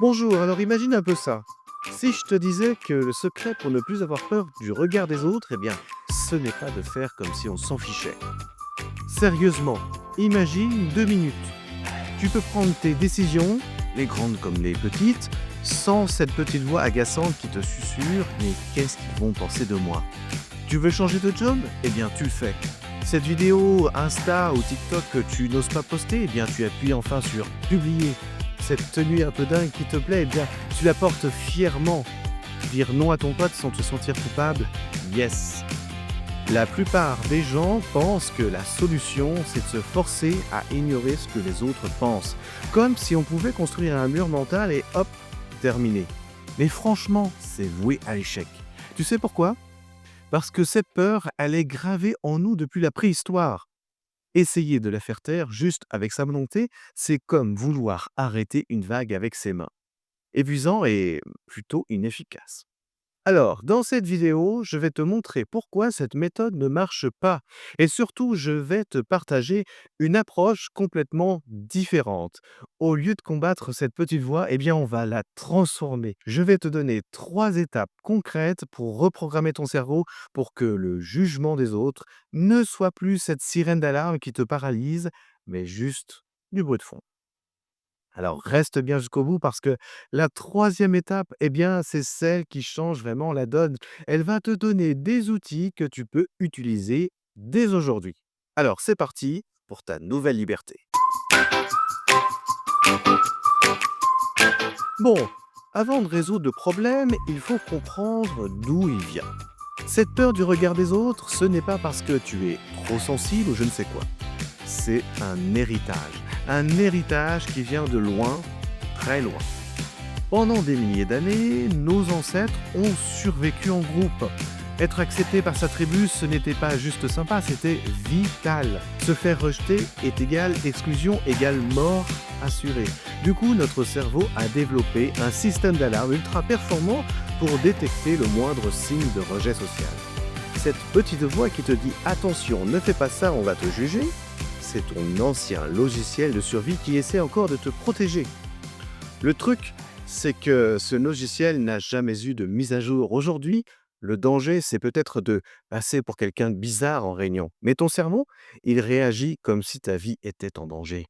Bonjour, alors imagine un peu ça. Si je te disais que le secret pour ne plus avoir peur du regard des autres, eh bien, ce n'est pas de faire comme si on s'en fichait. Sérieusement, imagine 2 minutes. Tu peux prendre tes décisions, les grandes comme les petites, sans cette petite voix agaçante qui te susurre « Mais qu'est-ce qu'ils vont penser de moi ?» Tu veux changer de job? Eh bien, tu le fais. Cette vidéo Insta ou TikTok que tu n'oses pas poster, eh bien, tu appuies enfin sur publier. Cette tenue un peu dingue qui te plaît, eh bien, tu la portes fièrement. Dire non à ton pote sans te sentir coupable? Yes. La plupart des gens pensent que la solution, c'est de se forcer à ignorer ce que les autres pensent. Comme si on pouvait construire un mur mental et hop, terminé. Mais franchement, c'est voué à l'échec. Tu sais pourquoi? Parce que cette peur, elle est gravée en nous depuis la préhistoire. Essayer de la faire taire juste avec sa volonté, c'est comme vouloir arrêter une vague avec ses mains. Épuisant et plutôt inefficace. Alors, dans cette vidéo, je vais te montrer pourquoi cette méthode ne marche pas. Et surtout, je vais te partager une approche complètement différente. Au lieu de combattre cette petite voix, eh bien, on va la transformer. Je vais te donner 3 étapes concrètes pour reprogrammer ton cerveau pour que le jugement des autres ne soit plus cette sirène d'alarme qui te paralyse, mais juste du bruit de fond. Alors reste bien jusqu'au bout parce que la troisième étape, eh bien, c'est celle qui change vraiment la donne. Elle va te donner des outils que tu peux utiliser dès aujourd'hui. Alors c'est parti pour ta nouvelle liberté. Bon, avant de résoudre le problème, il faut comprendre d'où il vient. Cette peur du regard des autres, ce n'est pas parce que tu es trop sensible ou je ne sais quoi. C'est un héritage. Un héritage qui vient de loin, très loin. Pendant des milliers d'années, nos ancêtres ont survécu en groupe. Être accepté par sa tribu, ce n'était pas juste sympa, c'était vital. Se faire rejeter est égal exclusion égale mort assurée. Du coup, notre cerveau a développé un système d'alarme ultra performant pour détecter le moindre signe de rejet social. Cette petite voix qui te dit « Attention, ne fais pas ça, on va te juger », c'est ton ancien logiciel de survie qui essaie encore de te protéger. Le truc, c'est que ce logiciel n'a jamais eu de mise à jour. Aujourd'hui, le danger, c'est peut-être de passer pour quelqu'un de bizarre en réunion. Mais ton cerveau, il réagit comme si ta vie était en danger.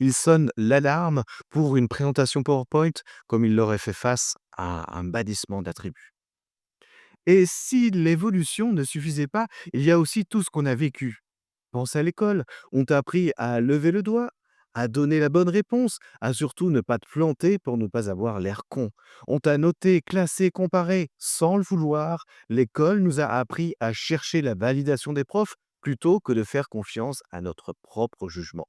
Il sonne l'alarme pour une présentation PowerPoint comme il l'aurait fait face à un bannissement d'attributs. Et si l'évolution ne suffisait pas, il y a aussi tout ce qu'on a vécu. Pense à l'école, on t'a appris à lever le doigt, à donner la bonne réponse, à surtout ne pas te planter pour ne pas avoir l'air con. On t'a noté, classé, comparé, sans le vouloir. L'école nous a appris à chercher la validation des profs plutôt que de faire confiance à notre propre jugement.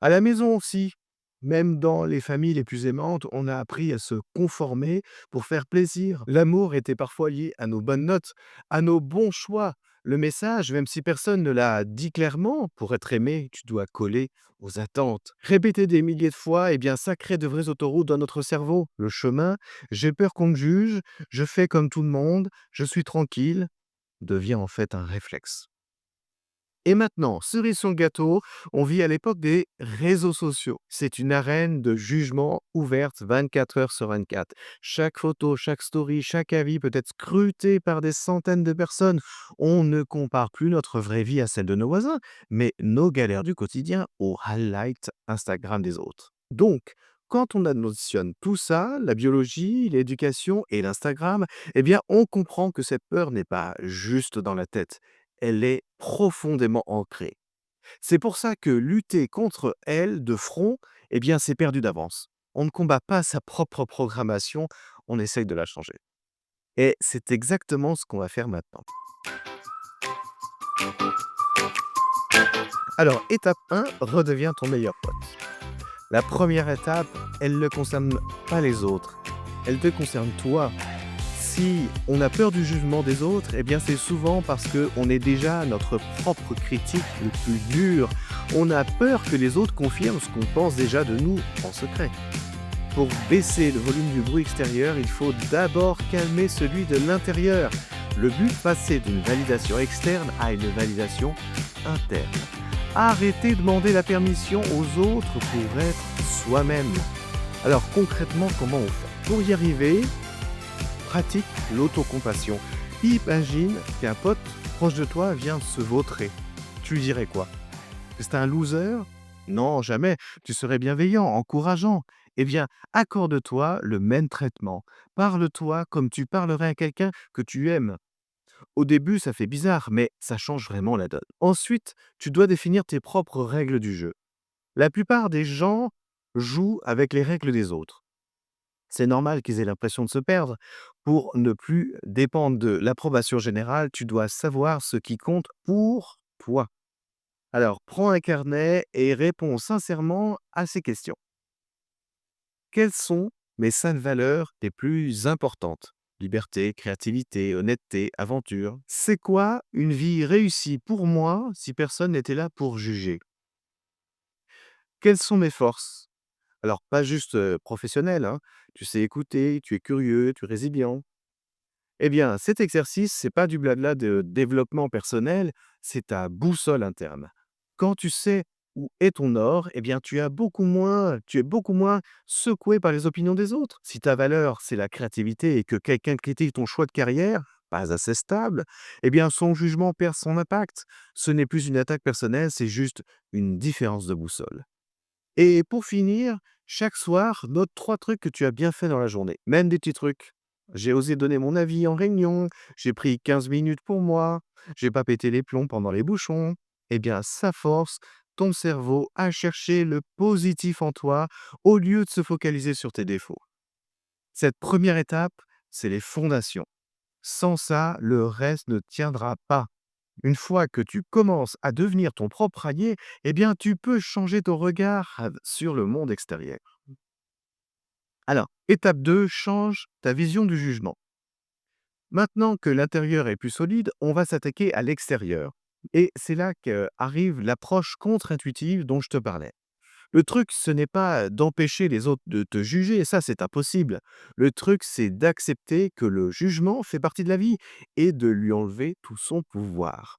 À la maison aussi, même dans les familles les plus aimantes, on a appris à se conformer pour faire plaisir. L'amour était parfois lié à nos bonnes notes, à nos bons choix. Le message, même si personne ne l'a dit clairement, pour être aimé, tu dois coller aux attentes. Répéter des milliers de fois, eh bien, ça crée de vraies autoroutes dans notre cerveau. Le chemin, j'ai peur qu'on me juge, je fais comme tout le monde, je suis tranquille, devient en fait un réflexe. Et maintenant, cerise sur le gâteau, on vit à l'époque des réseaux sociaux. C'est une arène de jugement ouverte 24 heures sur 24. Chaque photo, chaque story, chaque avis peut être scruté par des centaines de personnes. On ne compare plus notre vraie vie à celle de nos voisins, mais nos galères du quotidien aux highlights Instagram des autres. Donc, quand on additionne tout ça, la biologie, l'éducation et l'Instagram, eh bien, on comprend que cette peur n'est pas juste dans la tête, elle est profondément ancrée. C'est pour ça que lutter contre elle de front, eh bien, c'est perdu d'avance. On ne combat pas sa propre programmation, on essaye de la changer. Et c'est exactement ce qu'on va faire maintenant. Alors, étape 1, redeviens ton meilleur pote. La première étape, elle ne concerne pas les autres, elle te concerne toi. Si on a peur du jugement des autres, eh bien c'est souvent parce qu'on est déjà notre propre critique le plus dur. On a peur que les autres confirment ce qu'on pense déjà de nous en secret. Pour baisser le volume du bruit extérieur, il faut d'abord calmer celui de l'intérieur. Le but, passer d'une validation externe à une validation interne. Arrêtez de demander la permission aux autres pour être soi-même. Alors concrètement, comment on fait? Pour y arriver, pratique l'autocompassion. Imagine qu'un pote proche de toi vient se vautrer. Tu lui dirais quoi? Que c'est un loser? Non, jamais. Tu serais bienveillant, encourageant. Eh bien, accorde-toi le même traitement. Parle-toi comme tu parlerais à quelqu'un que tu aimes. Au début, ça fait bizarre, mais ça change vraiment la donne. Ensuite, tu dois définir tes propres règles du jeu. La plupart des gens jouent avec les règles des autres. C'est normal qu'ils aient l'impression de se perdre. Pour ne plus dépendre de l'approbation générale, tu dois savoir ce qui compte pour toi. Alors, prends un carnet et réponds sincèrement à ces questions. Quelles sont mes 5 valeurs les plus importantes? Liberté, créativité, honnêteté, aventure. C'est quoi une vie réussie pour moi si personne n'était là pour juger? Quelles sont mes forces? Alors, pas juste professionnelles, hein. Tu sais écouter, tu es curieux, tu es résilient. Eh bien, cet exercice, c'est pas du blabla de développement personnel, c'est ta boussole interne. Quand tu sais où est ton or, eh bien, tu es beaucoup moins secoué par les opinions des autres. Si ta valeur, c'est la créativité et que quelqu'un critique ton choix de carrière, pas assez stable, eh bien, son jugement perd son impact. Ce n'est plus une attaque personnelle, c'est juste une différence de boussole. Et pour finir, chaque soir, note 3 trucs que tu as bien fait dans la journée, même des petits trucs. J'ai osé donner mon avis en réunion, j'ai pris 15 minutes pour moi, j'ai pas pété les plombs pendant les bouchons. Eh bien, ça force ton cerveau à chercher le positif en toi au lieu de se focaliser sur tes défauts. Cette première étape, c'est les fondations. Sans ça, le reste ne tiendra pas. Une fois que tu commences à devenir ton propre allié, eh bien, tu peux changer ton regard sur le monde extérieur. Alors, étape 2, change ta vision du jugement. Maintenant que l'intérieur est plus solide, on va s'attaquer à l'extérieur. Et c'est là qu'arrive l'approche contre-intuitive dont je te parlais. Le truc, ce n'est pas d'empêcher les autres de te juger, ça c'est impossible. Le truc, c'est d'accepter que le jugement fait partie de la vie et de lui enlever tout son pouvoir.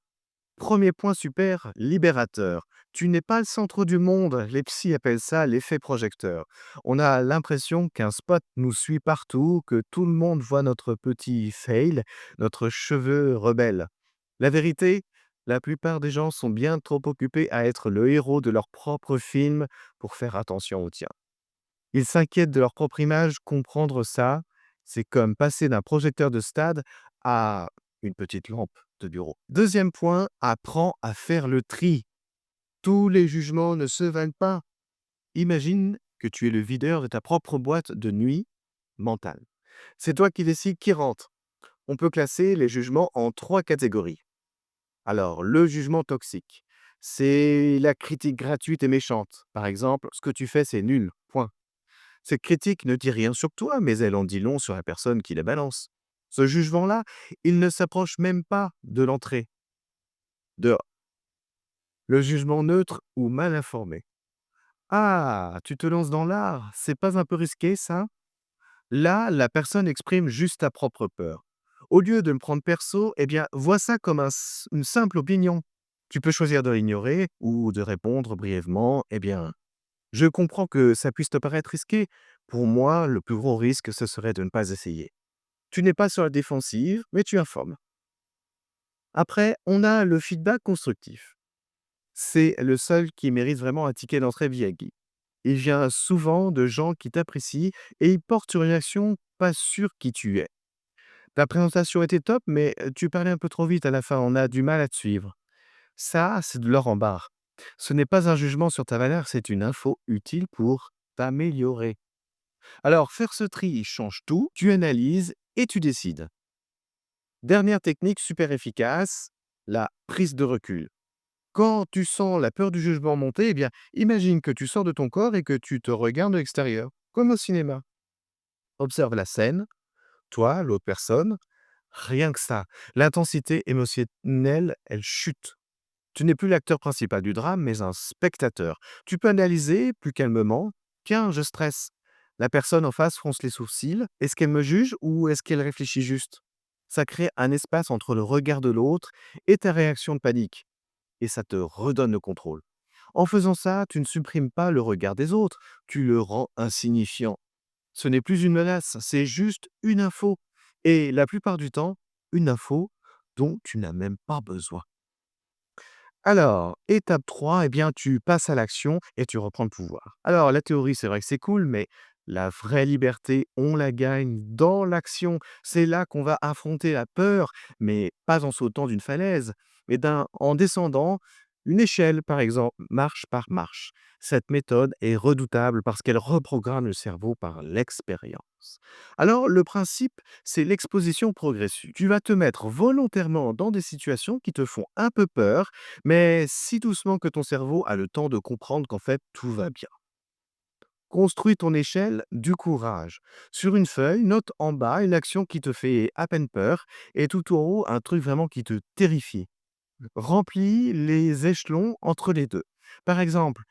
Premier point super libérateur. Tu n'es pas le centre du monde. Les psys appellent ça l'effet projecteur. On a l'impression qu'un spot nous suit partout, que tout le monde voit notre petit fail, notre cheveu rebelle. La vérité, la plupart des gens sont bien trop occupés à être le héros de leur propre film pour faire attention au tien. Ils s'inquiètent de leur propre image, comprendre ça, c'est comme passer d'un projecteur de stade à une petite lampe de bureau. Deuxième point, apprends à faire le tri. Tous les jugements ne se valent pas. Imagine que tu es le videur de ta propre boîte de nuit mentale. C'est toi qui décides qui rentre. On peut classer les jugements en 3 catégories. Alors, le jugement toxique, c'est la critique gratuite et méchante. Par exemple, ce que tu fais, c'est nul. Point. Cette critique ne dit rien sur toi, mais elle en dit long sur la personne qui la balance. Ce jugement-là, il ne s'approche même pas de l'entrée. De le jugement neutre ou mal informé. Ah, tu te lances dans l'art, c'est pas un peu risqué ça? Là, la personne exprime juste ta propre peur. Au lieu de me prendre perso, eh bien, vois ça comme une simple opinion. Tu peux choisir de l'ignorer ou de répondre brièvement, eh bien, je comprends que ça puisse te paraître risqué. Pour moi, le plus gros risque, ce serait de ne pas essayer. Tu n'es pas sur la défensive, mais tu informes. Après, on a le feedback constructif. C'est le seul qui mérite vraiment un ticket d'entrée VIP. Il vient souvent de gens qui t'apprécient et ils portent sur une action pas sur qui tu es. Ta présentation était top, mais tu parlais un peu trop vite à la fin, on a du mal à te suivre. Ça, c'est de l'or en barre. Ce n'est pas un jugement sur ta valeur, c'est une info utile pour t'améliorer. Alors, faire ce tri change tout, tu analyses et tu décides. Dernière technique super efficace, la prise de recul. Quand tu sens la peur du jugement monter, eh bien, imagine que tu sors de ton corps et que tu te regardes de l'extérieur, comme au cinéma. Observe la scène, toi, l'autre personne, rien que ça. L'intensité émotionnelle, elle chute. Tu n'es plus l'acteur principal du drame, mais un spectateur. Tu peux analyser plus calmement. Tiens, je stresse. La personne en face fronce les sourcils. Est-ce qu'elle me juge ou est-ce qu'elle réfléchit juste? Ça crée un espace entre le regard de l'autre et ta réaction de panique. Et ça te redonne le contrôle. En faisant ça, tu ne supprimes pas le regard des autres, tu le rends insignifiant. Ce n'est plus une menace, c'est juste une info. Et la plupart du temps, une info dont tu n'as même pas besoin. Alors, étape 3, eh bien, tu passes à l'action et tu reprends le pouvoir. Alors, la théorie, c'est vrai que c'est cool, mais la vraie liberté, on la gagne dans l'action. C'est là qu'on va affronter la peur, mais pas en sautant d'une falaise, mais en descendant une échelle, par exemple, marche par marche. Cette méthode est redoutable parce qu'elle reprogramme le cerveau par l'expérience. Alors, le principe, c'est l'exposition progressive. Tu vas te mettre volontairement dans des situations qui te font un peu peur, mais si doucement que ton cerveau a le temps de comprendre qu'en fait, tout va bien. Construis ton échelle du courage. Sur une feuille, note en bas une action qui te fait à peine peur et tout en haut, un truc vraiment qui te terrifie. Remplis les échelons entre les 2. Par exemple,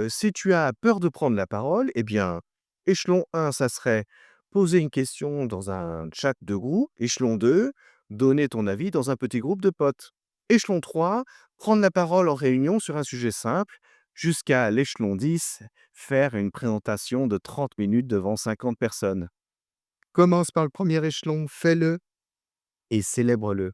si tu as peur de prendre la parole, eh bien, échelon 1, ça serait poser une question dans un chat de groupe. Échelon 2, donner ton avis dans un petit groupe de potes. Échelon 3, prendre la parole en réunion sur un sujet simple. Jusqu'à l'échelon 10, faire une présentation de 30 minutes devant 50 personnes. Commence par le premier échelon, fais-le et célèbre-le.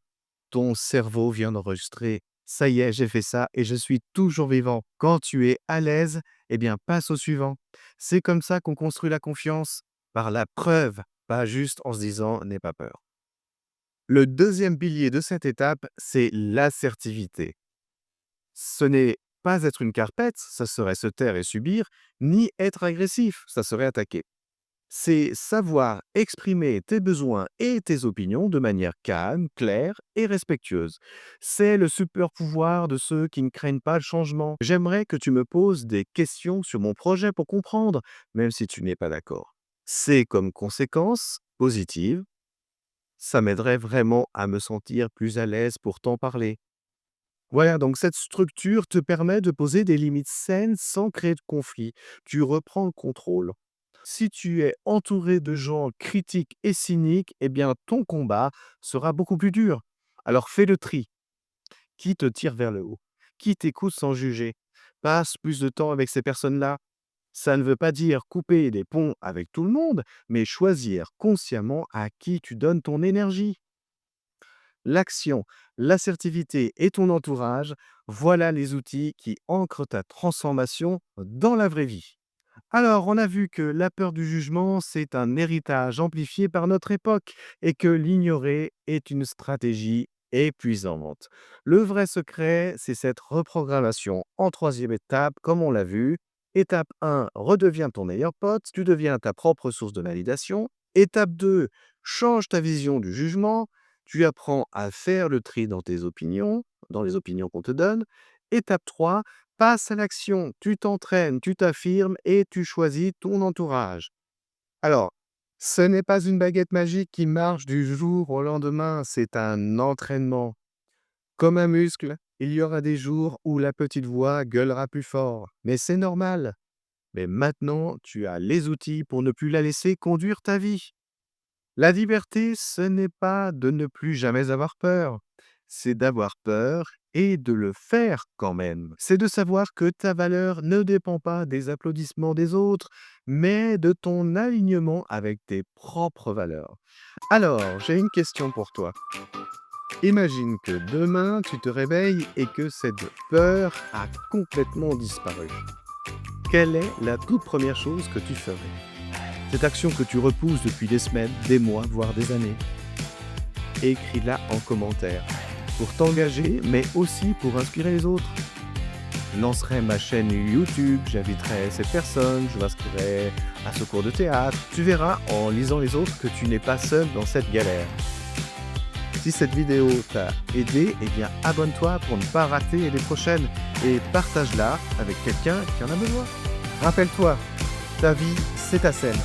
Ton cerveau vient d'enregistrer. Ça y est, j'ai fait ça et je suis toujours vivant. Quand tu es à l'aise, eh bien, passe au suivant. C'est comme ça qu'on construit la confiance, par la preuve, pas juste en se disant n'aie pas peur. Le deuxième pilier de cette étape, c'est l'assertivité. Ce n'est pas être une carpette, ça serait se taire et subir, ni être agressif, ça serait attaquer. C'est savoir exprimer tes besoins et tes opinions de manière calme, claire et respectueuse. C'est le super pouvoir de ceux qui ne craignent pas le changement. J'aimerais que tu me poses des questions sur mon projet pour comprendre, même si tu n'es pas d'accord. C'est comme conséquence positive. Ça m'aiderait vraiment à me sentir plus à l'aise pour t'en parler. Voilà, donc cette structure te permet de poser des limites saines sans créer de conflit. Tu reprends le contrôle. Si tu es entouré de gens critiques et cyniques, eh bien ton combat sera beaucoup plus dur. Alors fais le tri. Qui te tire vers le haut? Qui t'écoute sans juger? Passe plus de temps avec ces personnes-là. Ça ne veut pas dire couper des ponts avec tout le monde, mais choisir consciemment à qui tu donnes ton énergie. L'action, l'assertivité et ton entourage, voilà les outils qui ancrent ta transformation dans la vraie vie. Alors, on a vu que la peur du jugement, c'est un héritage amplifié par notre époque et que l'ignorer est une stratégie épuisante. Le vrai secret, c'est cette reprogrammation en troisième étape, comme on l'a vu. Étape 1, redeviens ton meilleur pote, tu deviens ta propre source de validation. Étape 2, change ta vision du jugement, tu apprends à faire le tri dans tes opinions, dans les opinions qu'on te donne. Étape 3, passe à l'action, tu t'entraînes, tu t'affirmes et tu choisis ton entourage. Alors, ce n'est pas une baguette magique qui marche du jour au lendemain, c'est un entraînement. Comme un muscle, il y aura des jours où la petite voix gueulera plus fort, mais c'est normal. Mais maintenant, tu as les outils pour ne plus la laisser conduire ta vie. La liberté, ce n'est pas de ne plus jamais avoir peur, c'est d'avoir peur et de le faire quand même. C'est de savoir que ta valeur ne dépend pas des applaudissements des autres, mais de ton alignement avec tes propres valeurs. Alors, j'ai une question pour toi. Imagine que demain, tu te réveilles et que cette peur a complètement disparu. Quelle est la toute première chose que tu ferais? Cette action que tu repousses depuis des semaines, des mois, voire des années. Écris-la en commentaire pour t'engager, mais aussi pour inspirer les autres. Je lancerai ma chaîne YouTube, j'inviterai cette personne, je m'inscrirai à ce cours de théâtre. Tu verras en lisant les autres que tu n'es pas seul dans cette galère. Si cette vidéo t'a aidé, eh bien abonne-toi pour ne pas rater les prochaines et partage-la avec quelqu'un qui en a besoin. Rappelle-toi, ta vie, c'est ta scène.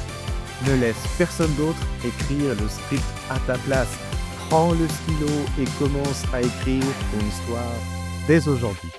Ne laisse personne d'autre écrire le script à ta place. Prends le stylo et commence à écrire ton histoire dès aujourd'hui.